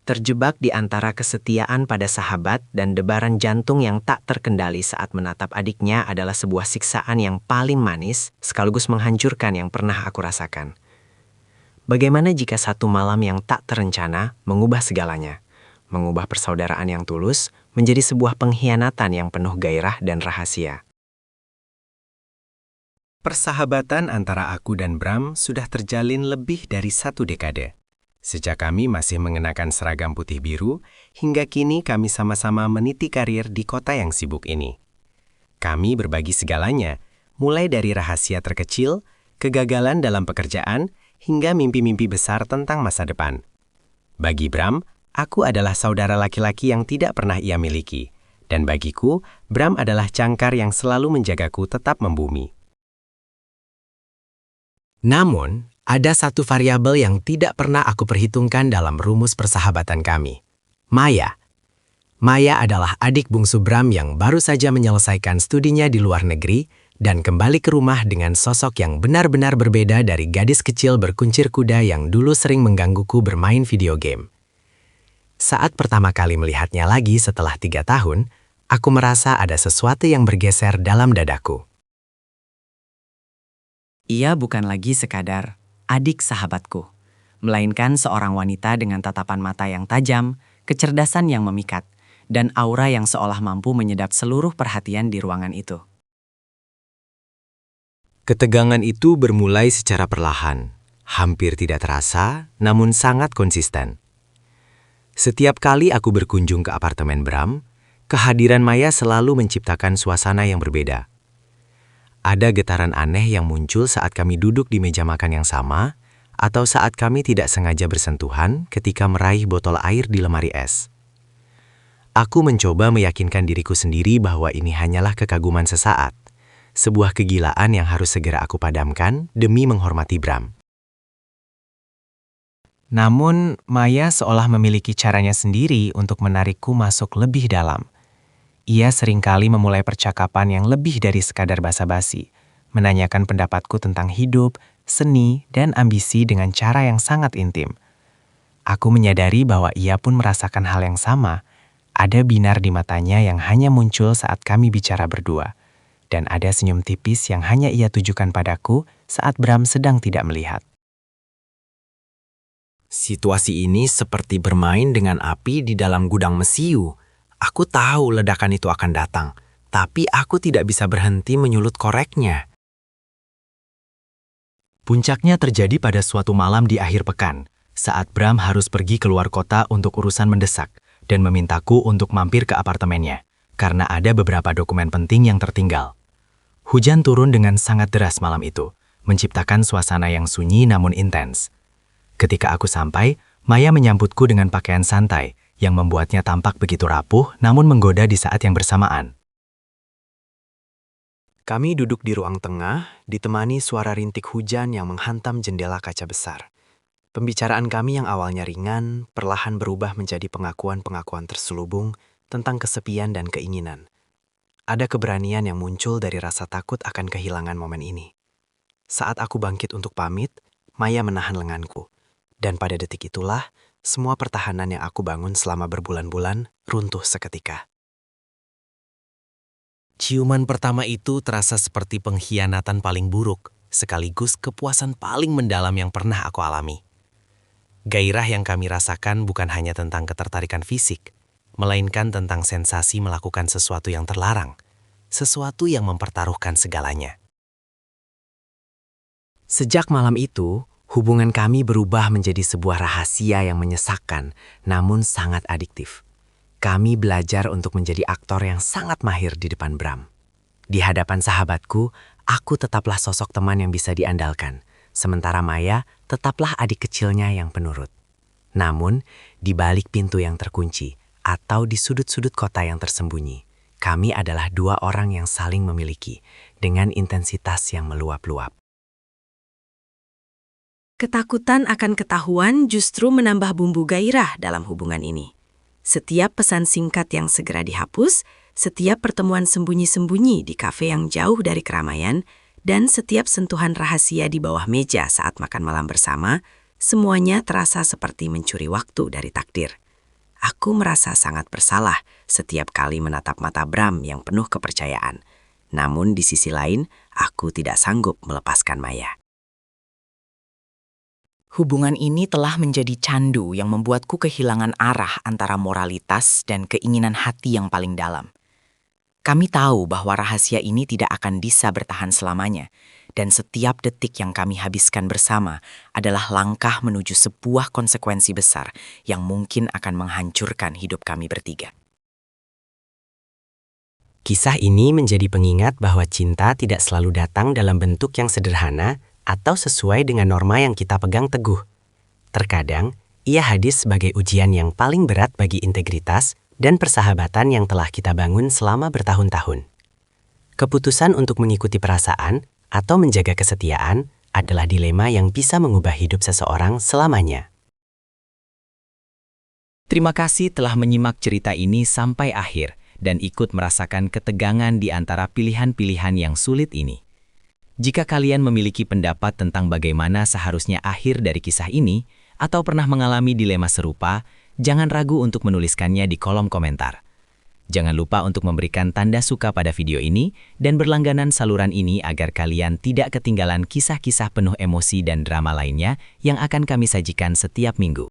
Terjebak di antara kesetiaan pada sahabat dan debaran jantung yang tak terkendali saat menatap adiknya adalah sebuah siksaan yang paling manis sekaligus menghancurkan yang pernah aku rasakan. Bagaimana jika satu malam yang tak terencana mengubah segalanya? Mengubah persaudaraan yang tulus menjadi sebuah pengkhianatan yang penuh gairah dan rahasia. Persahabatan antara aku dan Bram sudah terjalin lebih dari 1 dekade. Sejak kami masih mengenakan seragam putih biru, hingga kini kami sama-sama meniti karir di kota yang sibuk ini. Kami berbagi segalanya, mulai dari rahasia terkecil, kegagalan dalam pekerjaan, hingga mimpi-mimpi besar tentang masa depan. Bagi Bram, aku adalah saudara laki-laki yang tidak pernah ia miliki. Dan bagiku, Bram adalah cangkar yang selalu menjagaku tetap membumi. Namun, ada satu variabel yang tidak pernah aku perhitungkan dalam rumus persahabatan kami. Maya. Maya adalah adik bungsu Bram yang baru saja menyelesaikan studinya di luar negeri dan kembali ke rumah dengan sosok yang benar-benar berbeda dari gadis kecil berkuncir kuda yang dulu sering menggangguku bermain video game. Saat pertama kali melihatnya lagi setelah 3 tahun, aku merasa ada sesuatu yang bergeser dalam dadaku. Ia bukan lagi sekadar adik sahabatku, melainkan seorang wanita dengan tatapan mata yang tajam, kecerdasan yang memikat, dan aura yang seolah mampu menyedap seluruh perhatian di ruangan itu. Ketegangan itu bermulai secara perlahan, hampir tidak terasa, namun sangat konsisten. Setiap kali aku berkunjung ke apartemen Bram, kehadiran Maya selalu menciptakan suasana yang berbeda. Ada getaran aneh yang muncul saat kami duduk di meja makan yang sama, atau saat kami tidak sengaja bersentuhan ketika meraih botol air di lemari es. Aku mencoba meyakinkan diriku sendiri bahwa ini hanyalah kekaguman sesaat, sebuah kegilaan yang harus segera aku padamkan demi menghormati Bram. Namun, Maya seolah memiliki caranya sendiri untuk menarikku masuk lebih dalam. Ia seringkali memulai percakapan yang lebih dari sekadar basa-basi, menanyakan pendapatku tentang hidup, seni, dan ambisi dengan cara yang sangat intim. Aku menyadari bahwa ia pun merasakan hal yang sama. Ada binar di matanya yang hanya muncul saat kami bicara berdua, dan ada senyum tipis yang hanya ia tujukan padaku saat Bram sedang tidak melihat. Situasi ini seperti bermain dengan api di dalam gudang mesiu. Aku tahu ledakan itu akan datang, tapi aku tidak bisa berhenti menyulut koreknya. Puncaknya terjadi pada suatu malam di akhir pekan, saat Bram harus pergi keluar kota untuk urusan mendesak dan memintaku untuk mampir ke apartemennya, karena ada beberapa dokumen penting yang tertinggal. Hujan turun dengan sangat deras malam itu, menciptakan suasana yang sunyi namun intens. Ketika aku sampai, Maya menyambutku dengan pakaian santai, yang membuatnya tampak begitu rapuh namun menggoda di saat yang bersamaan. Kami duduk di ruang tengah, ditemani suara rintik hujan yang menghantam jendela kaca besar. Pembicaraan kami yang awalnya ringan, perlahan berubah menjadi pengakuan-pengakuan terselubung tentang kesepian dan keinginan. Ada keberanian yang muncul dari rasa takut akan kehilangan momen ini. Saat aku bangkit untuk pamit, Maya menahan lenganku. Dan pada detik itulah, semua pertahanan yang aku bangun selama berbulan-bulan runtuh seketika. Ciuman pertama itu terasa seperti pengkhianatan paling buruk, sekaligus kepuasan paling mendalam yang pernah aku alami. Gairah yang kami rasakan bukan hanya tentang ketertarikan fisik, melainkan tentang sensasi melakukan sesuatu yang terlarang, sesuatu yang mempertaruhkan segalanya. Sejak malam itu, hubungan kami berubah menjadi sebuah rahasia yang menyesakkan, namun sangat adiktif. Kami belajar untuk menjadi aktor yang sangat mahir di depan Bram. Di hadapan sahabatku, aku tetaplah sosok teman yang bisa diandalkan, sementara Maya tetaplah adik kecilnya yang penurut. Namun, di balik pintu yang terkunci atau di sudut-sudut kota yang tersembunyi, kami adalah 2 orang yang saling memiliki dengan intensitas yang meluap-luap. Ketakutan akan ketahuan justru menambah bumbu gairah dalam hubungan ini. Setiap pesan singkat yang segera dihapus, setiap pertemuan sembunyi-sembunyi di kafe yang jauh dari keramaian, dan setiap sentuhan rahasia di bawah meja saat makan malam bersama, semuanya terasa seperti mencuri waktu dari takdir. Aku merasa sangat bersalah setiap kali menatap mata Bram yang penuh kepercayaan. Namun di sisi lain, aku tidak sanggup melepaskan Maya. Hubungan ini telah menjadi candu yang membuatku kehilangan arah antara moralitas dan keinginan hati yang paling dalam. Kami tahu bahwa rahasia ini tidak akan bisa bertahan selamanya, dan setiap detik yang kami habiskan bersama adalah langkah menuju sebuah konsekuensi besar yang mungkin akan menghancurkan hidup kami bertiga. Kisah ini menjadi pengingat bahwa cinta tidak selalu datang dalam bentuk yang sederhana atau sesuai dengan norma yang kita pegang teguh. Terkadang, ia hadir sebagai ujian yang paling berat bagi integritas dan persahabatan yang telah kita bangun selama bertahun-tahun. Keputusan untuk mengikuti perasaan atau menjaga kesetiaan adalah dilema yang bisa mengubah hidup seseorang selamanya. Terima kasih telah menyimak cerita ini sampai akhir dan ikut merasakan ketegangan di antara pilihan-pilihan yang sulit ini. Jika kalian memiliki pendapat tentang bagaimana seharusnya akhir dari kisah ini, atau pernah mengalami dilema serupa, jangan ragu untuk menuliskannya di kolom komentar. Jangan lupa untuk memberikan tanda suka pada video ini dan berlangganan saluran ini agar kalian tidak ketinggalan kisah-kisah penuh emosi dan drama lainnya yang akan kami sajikan setiap minggu.